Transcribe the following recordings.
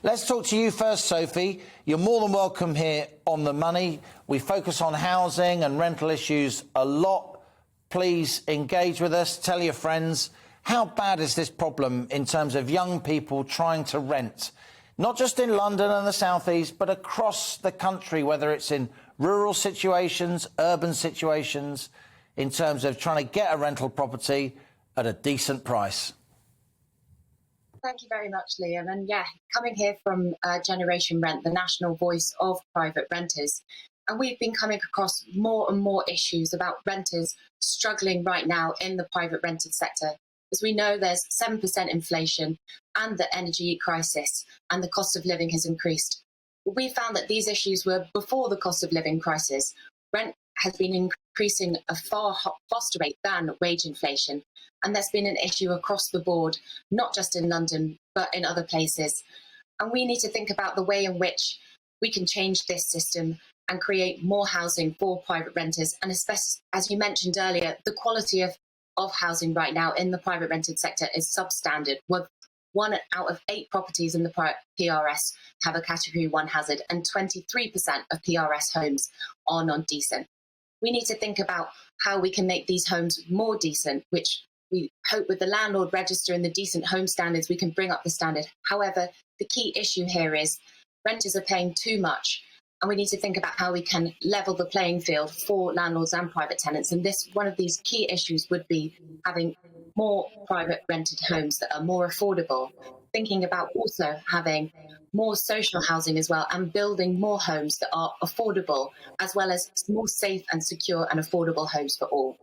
Let's talk to you first, Sophie. You're more than welcome here on The Money. We focus on housing and rental issues a lot. Please engage with us. Tell your friends. How bad is this problem in terms of young people trying to rent? Not just in London and the South East, but across the country, whether it's in rural situations, urban situations, in terms of trying to get a rental property at a decent price. Thank you very much, Liam. And yeah, coming here from Generation Rent, the national voice of private renters. And we've been coming across more and more issues about renters struggling right now in the private rented sector. As we know, there's 7% inflation and the energy crisis, and the cost of living has increased. We found that these issues were before the cost of living crisis. Rent has been increasing a far faster rate than wage inflation. And that's been an issue across the board, not just in London, but in other places. And we need to think about the way in which we can change this system and create more housing for private renters. And especially, as you mentioned earlier, the quality of housing right now in the private rented sector is substandard. With 1 out of 8 properties in the PRS have a Category 1 hazard, and 23% of PRS homes are non-decent. We need to think about how we can make these homes more decent, which we hope with the landlord register and the decent home standards, we can bring up the standard. However, the key issue here is renters are paying too much, and we need to think about how we can level the playing field for landlords and private tenants. And this, one of these key issues would be having more private rented homes that are more affordable, thinking about also having more social housing as well, and building more homes that are affordable, as well as more safe and secure and affordable homes for all.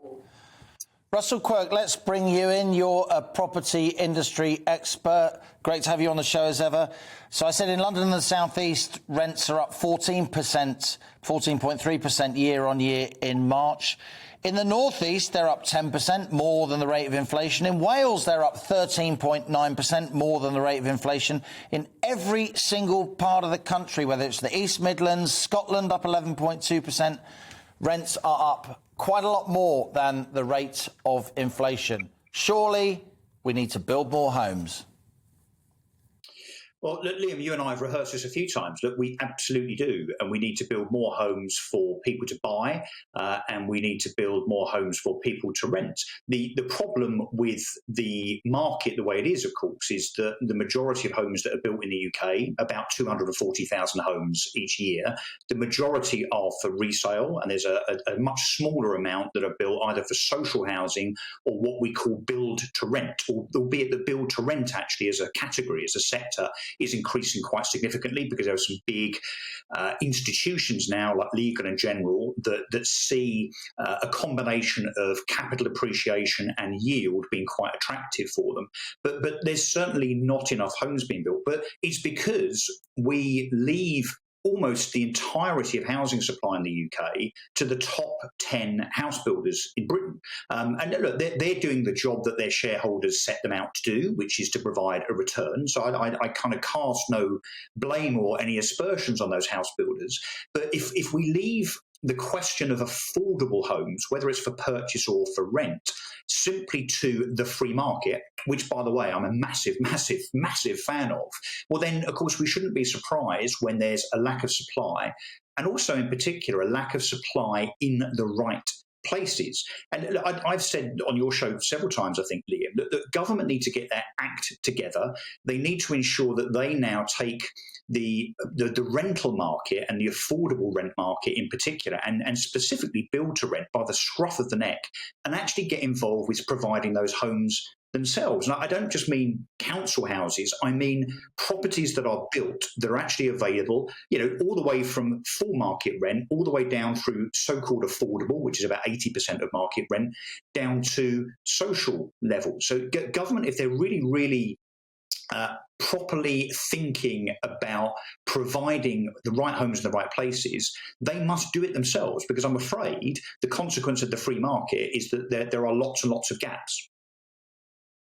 Russell Quirk, let's bring you in. You're a property industry expert. Great to have you on the show as ever. So I said in London and the South East, rents are up 14%, 14.3% year on year in March. In the North East, they're up 10%, more than the rate of inflation. In Wales, they're up 13.9%, more than the rate of inflation. In every single part of the country, whether it's the East Midlands, Scotland up 11.2%, rents are up quite a lot more than the rate of inflation. Surely we need to build more homes. Well, look, Liam, you and I have rehearsed this a few times. Look, we absolutely do. And we need to build more homes for people to buy, and we need to build more homes for people to rent. The problem with the market, the way it is, of course, is that the majority of homes that are built in the UK, about 240,000 homes each year, the majority are for resale, and there's a much smaller amount that are built either for social housing or what we call build to rent, albeit the build to rent actually as a category, as a sector, is increasing quite significantly because there are some big institutions now, like Legal and General, that see a combination of capital appreciation and yield being quite attractive for them. But there's certainly not enough homes being built. But it's because we leave almost the entirety of housing supply in the UK to the top 10 house builders in Britain. And look, they're doing the job that their shareholders set them out to do, which is to provide a return. So I kind of cast no blame or any aspersions on those house builders. But if we leave the question of affordable homes, whether it's for purchase or for rent, simply to the free market, which, by the way, I'm a massive, massive, massive fan of, well, then, of course, we shouldn't be surprised when there's a lack of supply, and also, in particular, a lack of supply in the right places. And I've said on your show several times, I think, Liam, that the government need to get their act together. They need to ensure that they now take the rental market and the affordable rent market in particular, and specifically build to rent by the scruff of the neck, and actually get involved with providing those homes themselves. And I don't just mean council houses, I mean properties that are built that are actually available, all the way from full market rent, all the way down through so-called affordable, which is about 80% of market rent, down to social level. So government, if they're really, really properly thinking about providing the right homes in the right places, they must do it themselves, because I'm afraid the consequence of the free market is that there are lots and lots of gaps.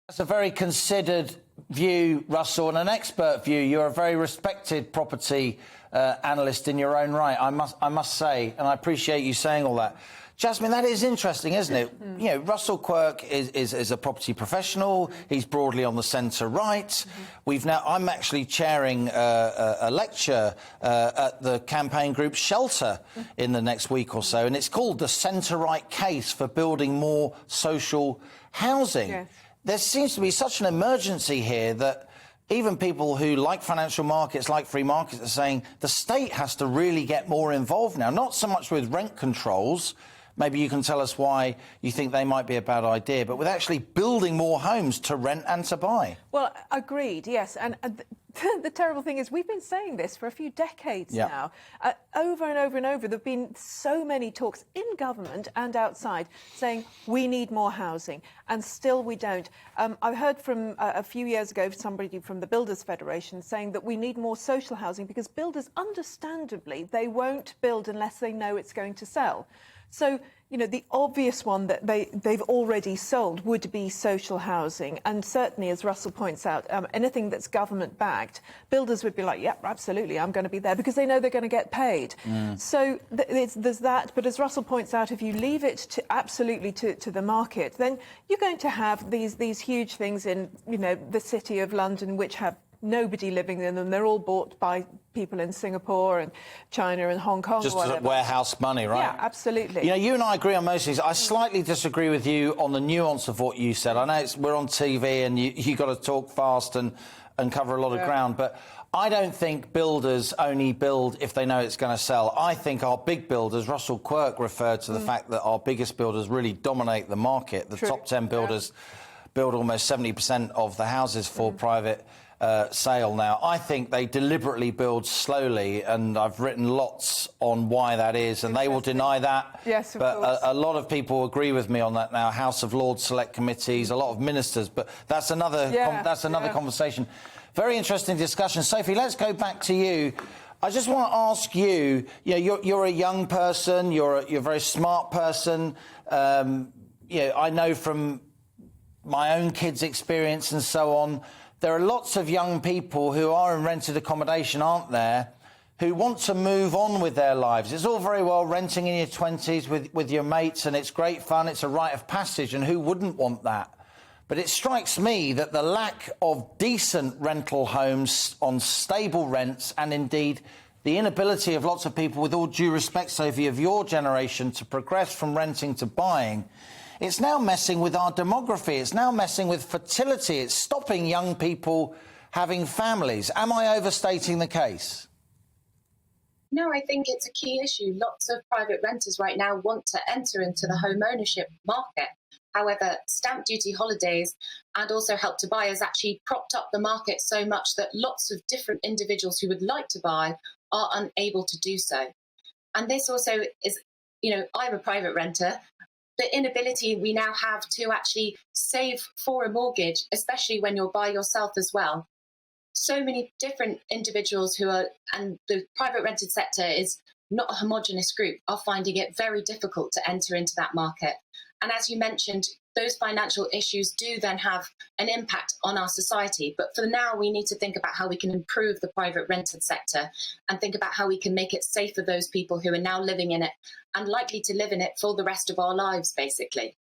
That's a very considered view, Russell, and an expert view. You're a very respected property analyst in your own right, I must say, and I appreciate you saying all that. Jasmine, that is interesting, isn't it? You know, Russell Quirk is a property professional. He's broadly on the centre-right. I'm actually chairing a lecture at the campaign group Shelter in the next week or so, and it's called The Centre-Right Case for Building More Social Housing. Yes. There seems to be such an emergency here that even people who like financial markets, like free markets, are saying the state has to really get more involved now, not so much with rent controls. Maybe you can tell us why you think they might be a bad idea, but with actually building more homes to rent and to buy. Well, agreed, yes. And the terrible thing is we've been saying this for a few decades now. Over and over and over, there have been so many talks in government and outside saying we need more housing, and still we don't. I heard from a few years ago somebody from the Builders Federation saying that we need more social housing because builders, understandably, they won't build unless they know it's going to sell. So, you know, the obvious one that they've already sold would be social housing. And certainly, as Russell points out, anything that's government-backed, builders would be like, yeah, absolutely, I'm going to be there, because they know they're going to get paid. So there's that. But as Russell points out, if you leave it to the market, then you're going to have these huge things in, you know, the City of London, which have nobody living in them. They're all bought by people in Singapore and China and Hong Kong. Just warehouse money, right? Yeah, absolutely. You know, you and I agree on most things. I slightly disagree with you on the nuance of what you said. I know we're on TV and you got to talk fast and cover a lot of ground, but I don't think builders only build if they know it's going to sell. I think our big builders, Russell Quirk referred to the fact that our biggest builders really dominate the market. The top 10 builders build almost 70% of the houses for private sale now. I think they deliberately build slowly, and I've written lots on why that is, and they will deny that. Yes, of but course. A lot of people agree with me on that now. House of Lords select committees, a lot of ministers, but that's another conversation. Very interesting discussion. Sophie, let's go back to you. I just want to ask you, you're a young person, you're a very smart person. I know from my own kids' experience and so on, there are lots of young people who are in rented accommodation, aren't there, who want to move on with their lives. It's all very well renting in your 20s with your mates, and it's great fun, it's a rite of passage, and who wouldn't want that? But it strikes me that the lack of decent rental homes on stable rents, and indeed the inability of lots of people, with all due respect, Sophie, of your generation, to progress from renting to buying, it's now messing with our demography. It's now messing with fertility. It's stopping young people having families. Am I overstating the case? No, I think it's a key issue. Lots of private renters right now want to enter into the home ownership market. However, stamp duty holidays and also Help to Buy has actually propped up the market so much that lots of different individuals who would like to buy are unable to do so. And this also is, I'm a private renter. The inability we now have to actually save for a mortgage, especially when you're by yourself as well. So many different individuals and the private rented sector is not a homogenous group, are finding it very difficult to enter into that market. And as you mentioned, those financial issues do then have an impact on our society. But for now, we need to think about how we can improve the private rented sector and think about how we can make it safe for those people who are now living in it and likely to live in it for the rest of our lives, basically.